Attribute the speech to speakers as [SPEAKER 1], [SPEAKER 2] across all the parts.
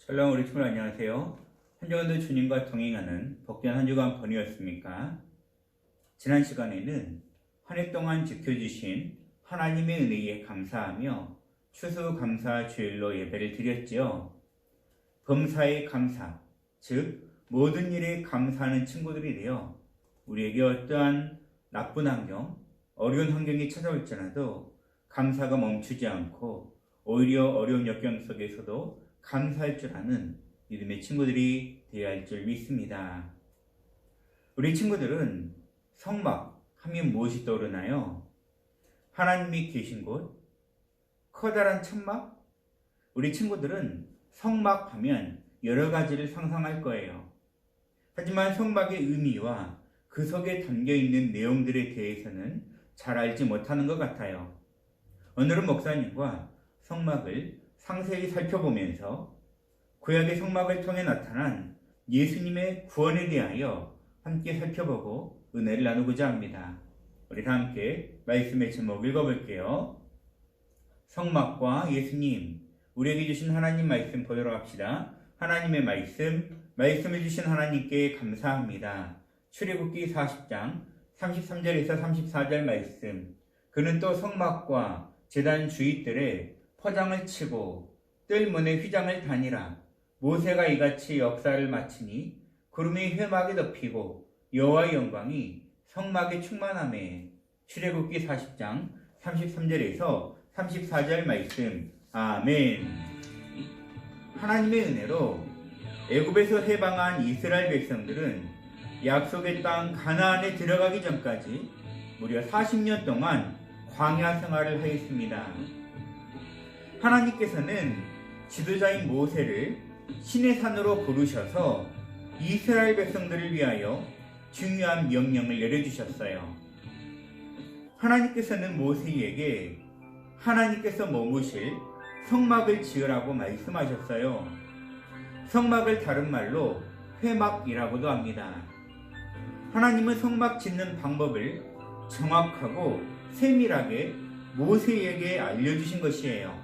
[SPEAKER 1] 샬롬 우리 친구들 안녕하세요. 한 주간도 주님과 동행하는 복된 한 주간 번이었습니까? 지난 시간에는 한 해 동안 지켜주신 하나님의 은혜에 감사하며 추수감사 주일로 예배를 드렸지요. 범사에 감사, 즉 모든 일에 감사하는 친구들이 되어 우리에게 어떠한 나쁜 환경, 어려운 환경이 찾아올지라도 감사가 멈추지 않고 오히려 어려운 역경 속에서도 감사할 줄 아는 믿음의 친구들이 되어야 할 줄 믿습니다. 우리 친구들은 성막 하면 무엇이 떠오르나요? 하나님이 계신 곳? 커다란 천막? 우리 친구들은 성막 하면 여러 가지를 상상할 거예요. 하지만 성막의 의미와 그 속에 담겨있는 내용들에 대해서는 잘 알지 못하는 것 같아요. 오늘은 목사님과 성막을 상세히 살펴보면서 구약의 성막을 통해 나타난 예수님의 구원에 대하여 함께 살펴보고 은혜를 나누고자 합니다. 우리 다 함께 말씀의 제목 읽어볼게요. 성막과 예수님, 우리에게 주신 하나님 말씀 보도록 합시다. 하나님의 말씀을 주신 하나님께 감사합니다. 출애굽기 40장 33절에서 34절 말씀. 그는 또 성막과 제단 주위들에 포장을 치고 뜰문에 휘장을 다니라. 모세가 이같이 역사를 마치니 구름이 회막에 덮이고 여호와의 영광이 성막에 충만하매. 출애굽기 40장 33절에서 34절 말씀. 아멘. 하나님의 은혜로 애굽에서 해방한 이스라엘 백성들은 약속의 땅 가나안에 들어가기 전까지 무려 40년 동안 광야 생활을 하였습니다. 하나님께서는 지도자인 모세를 신의 산으로 부르셔서 이스라엘 백성들을 위하여 중요한 명령을 내려주셨어요. 하나님께서는 모세에게 하나님께서 머무실 성막을 지으라고 말씀하셨어요. 성막을 다른 말로 회막이라고도 합니다. 하나님은 성막 짓는 방법을 정확하고 세밀하게 모세에게 알려주신 것이에요.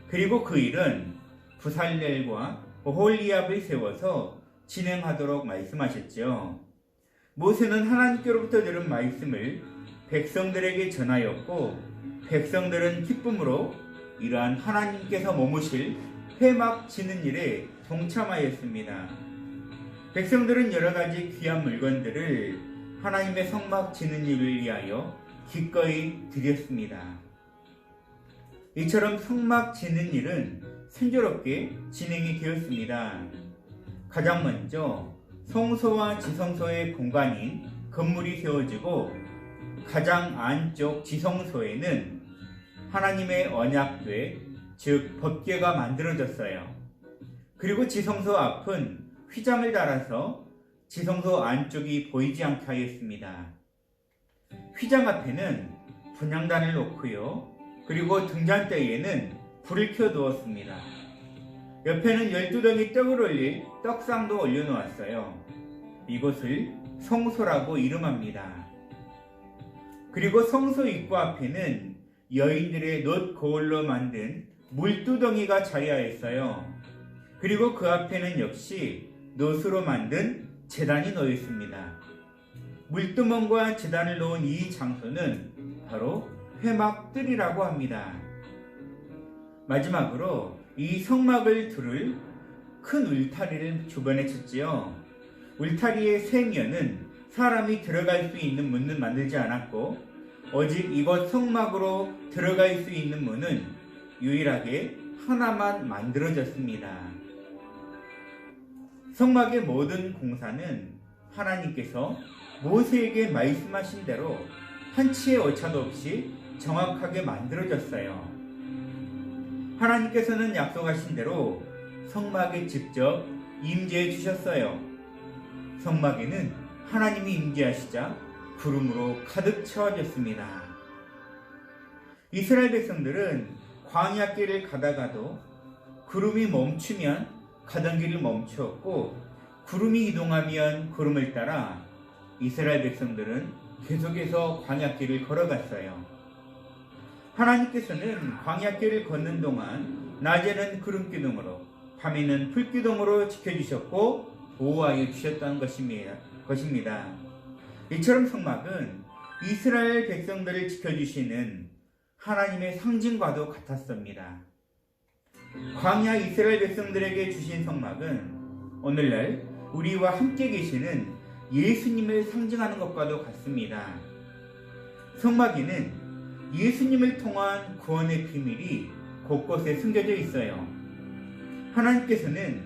[SPEAKER 1] 그리고 그 일은 부살렐과 오홀리압을 세워서 진행하도록 말씀하셨죠. 모세는 하나님께로부터 들은 말씀을 백성들에게 전하였고 백성들은 기쁨으로 이러한 하나님께서 머무실 회막 짓는 일에 동참하였습니다. 백성들은 여러 가지 귀한 물건들을 하나님의 성막 짓는 일을 위하여 기꺼이 드렸습니다. 이처럼 성막 짓는 일은 순조롭게 진행이 되었습니다. 가장 먼저 성소와 지성소의 공간인 건물이 세워지고 가장 안쪽 지성소에는 하나님의 언약궤, 즉 법궤가 만들어졌어요. 그리고 지성소 앞은 휘장을 달아서 지성소 안쪽이 보이지 않게 하였습니다. 휘장 앞에는 분향단을 놓고요. 그리고 등잔대에는 불을 켜두었습니다. 옆에는 12덩이 떡을 올릴 떡상도 올려놓았어요. 이곳을 성소라고 이름합니다. 그리고 성소 입구 앞에는 여인들의 놋 거울로 만든 물두덩이가 자리하였어요. 그리고 그 앞에는 역시 놋으로 만든 제단이 놓여 있습니다. 물두멍과 제단을 놓은 이 장소는 바로 회막뜰이라고 합니다. 마지막으로 이 성막을 두를 큰 울타리를 주변에 쳤지요. 울타리의 세 면은 사람이 들어갈 수 있는 문은 만들지 않았고 오직 이곳 성막으로 들어갈 수 있는 문은 유일하게 하나만 만들어졌습니다. 성막의 모든 공사는 하나님께서 모세에게 말씀하신 대로 한치의 오차도 없이 정확하게 만들어졌어요. 하나님께서는 약속하신 대로 성막에 직접 임재해 주셨어요. 성막에는 하나님이 임재하시자 구름으로 가득 채워졌습니다. 이스라엘 백성들은 광야길을 가다가도 구름이 멈추면 가던 길을 멈추었고 구름이 이동하면 구름을 따라 이스라엘 백성들은 계속해서 광야길을 걸어갔어요. 하나님께서는 광야길을 걷는 동안 낮에는 구름 기둥으로 밤에는 불기둥으로 지켜주셨고 보호하여 주셨다는 것입니다. 이처럼 성막은 이스라엘 백성들을 지켜주시는 하나님의 상징과도 같았습니다. 광야 이스라엘 백성들에게 주신 성막은 오늘날 우리와 함께 계시는 예수님을 상징하는 것과도 같습니다. 성막에는 예수님을 통한 구원의 비밀이 곳곳에 숨겨져 있어요. 하나님께서는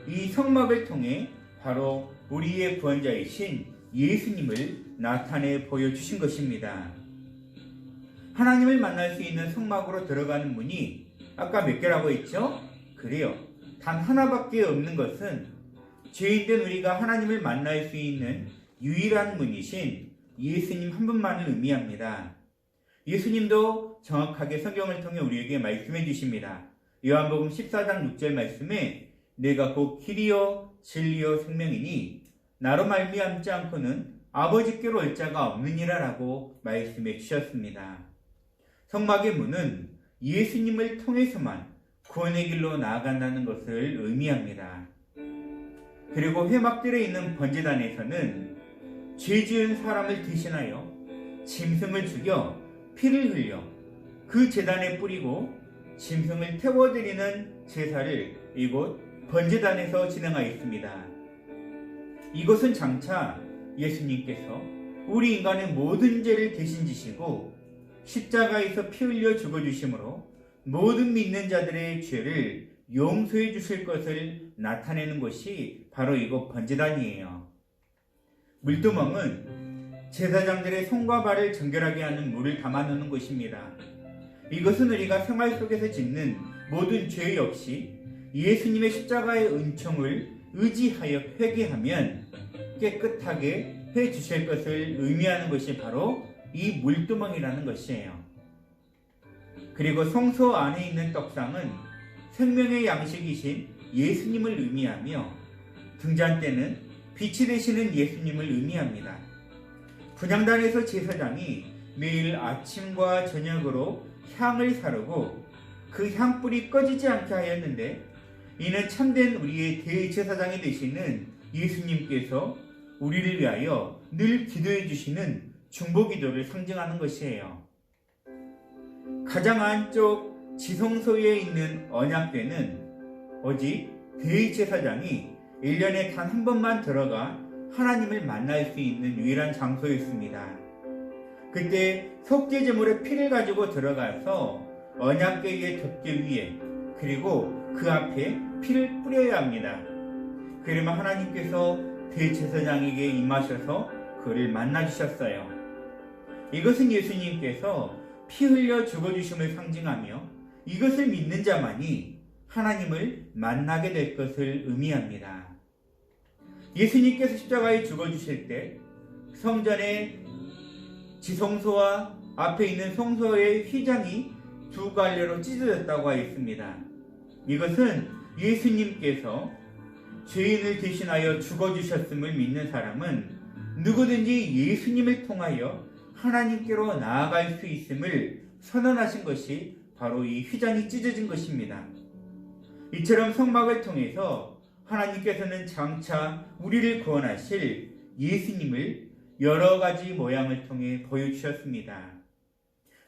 [SPEAKER 1] 이 성막을 통해 바로 우리의 구원자이신 예수님을 나타내 보여주신 것입니다. 하나님을 만날 수 있는 성막으로 들어가는 문이 아까 몇 개라고 했죠? 그래요. 단 하나밖에 없는 것은 죄인된 우리가 하나님을 만날 수 있는 유일한 문이신 예수님 한 분만을 의미합니다. 예수님도 정확하게 성경을 통해 우리에게 말씀해 주십니다. 요한복음 14장 6절 말씀에 내가 곧 길이요 진리요 생명이니 나로 말미암지 않고는 아버지께로 올 자가 없느니라 라고 말씀해 주셨습니다. 성막의 문은 예수님을 통해서만 구원의 길로 나아간다는 것을 의미합니다. 그리고 회막들에 있는 번제단에서는 죄 지은 사람을 대신하여 짐승을 죽여 피를 흘려 그 제단에 뿌리고 짐승을 태워드리는 제사를 이곳 번제단에서 진행하였습니다. 이것은 장차 예수님께서 우리 인간의 모든 죄를 대신 지시고 십자가에서 피 흘려 죽어주심으로 모든 믿는 자들의 죄를 용서해 주실 것을 나타내는 것이 바로 이곳 번제단이에요. 물두멍은 제사장들의 손과 발을 정결하게 하는 물을 담아놓는 곳입니다. 이것은 우리가 생활 속에서 짓는 모든 죄 역시 예수님의 십자가의 은총을 의지하여 회개하면 깨끗하게 해주실 것을 의미하는 것이 바로 이 물두멍이라는 것이에요. 그리고 성소 안에 있는 떡상은 생명의 양식이신 예수님을 의미하며 등잔대는 빛이 되시는 예수님을 의미합니다. 분향단에서 제사장이 매일 아침과 저녁으로 향을 사르고 그 향불이 꺼지지 않게 하였는데 이는 참된 우리의 대제사장이 되시는 예수님께서 우리를 위하여 늘 기도해 주시는 중보기도를 상징하는 것이에요. 가장 안쪽 지성소에 있는 언약궤는 오직 대제사장이 1년에 단 한 번만 들어가 하나님을 만날 수 있는 유일한 장소였습니다. 그때 속죄제물의 피를 가지고 들어가서 언약궤의 덮개 위에 그리고 그 앞에 피를 뿌려야 합니다. 그러면 하나님께서 대제사장에게 임하셔서 그를 만나주셨어요. 이것은 예수님께서 피 흘려 죽어주심을 상징하며 이것을 믿는 자만이 하나님을 만나게 될 것을 의미합니다. 예수님께서 십자가에 죽어주실 때 성전의 지성소와 앞에 있는 성소의 휘장이 두 갈래로 찢어졌다고 하였습니다. 이것은 예수님께서 죄인을 대신하여 죽어주셨음을 믿는 사람은 누구든지 예수님을 통하여 하나님께로 나아갈 수 있음을 선언하신 것이 바로 이 휘장이 찢어진 것입니다. 이처럼 성막을 통해서 하나님께서는 장차 우리를 구원하실 예수님을 여러 가지 모양을 통해 보여주셨습니다.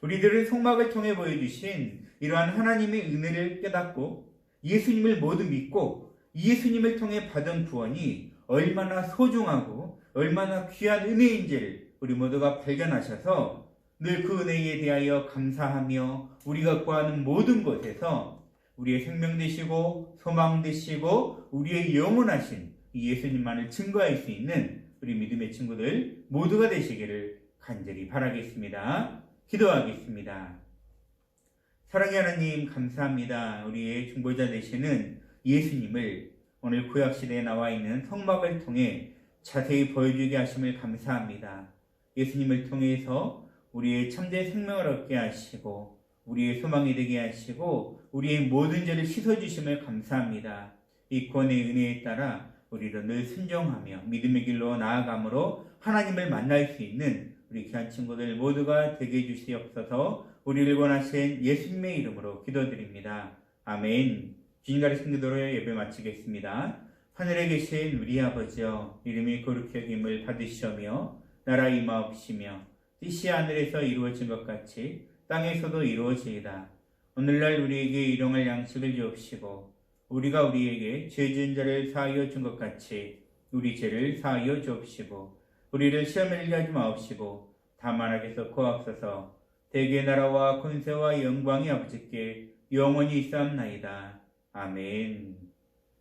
[SPEAKER 1] 우리들은 성막을 통해 보여주신 이러한 하나님의 은혜를 깨닫고 예수님을 모두 믿고 예수님을 통해 받은 구원이 얼마나 소중하고 얼마나 귀한 은혜인지를 우리 모두가 발견하셔서 늘 그 은혜에 대하여 감사하며 우리가 구하는 모든 곳에서 우리의 생명 되시고 소망 되시고 우리의 영원하신 이 예수님만을 증거할 수 있는 우리 믿음의 친구들 모두가 되시기를 간절히 바라겠습니다. 기도하겠습니다. 사랑의 하나님 감사합니다. 우리의 중보자 되시는 예수님을 오늘 구약시대에 나와 있는 성막을 통해 자세히 보여주게 하심을 감사합니다. 예수님을 통해서 우리의 참된 생명을 얻게 하시고 우리의 소망이 되게 하시고 우리의 모든 죄를 씻어주심을 감사합니다. 이 구원의 은혜에 따라 우리로 늘 순종하며 믿음의 길로 나아감으로 하나님을 만날 수 있는 우리 귀한 친구들 모두가 되게 해주시옵소서. 우리를 원하신 예수님의 이름으로 기도드립니다. 아멘. 주님 가르친 그대로 예배 마치겠습니다. 하늘에 계신 우리 아버지여, 이름이 거룩히 여김을 받으시오며 나라 임하옵시며 뜻이 하늘에서 이루어진 것 같이 땅에서도 이루어지이다. 오늘날 우리에게 일용할 양식을 주옵시고 우리가 우리에게 죄 지은 자를 사하여 준 것 같이 우리 죄를 사하여 주옵시고 우리를 시험에 들게 하지 마옵시고 다만 악에서 구하옵소서. 대개 나라와 권세와 영광이 아버지께 영원히 있사옵나이다. 아멘.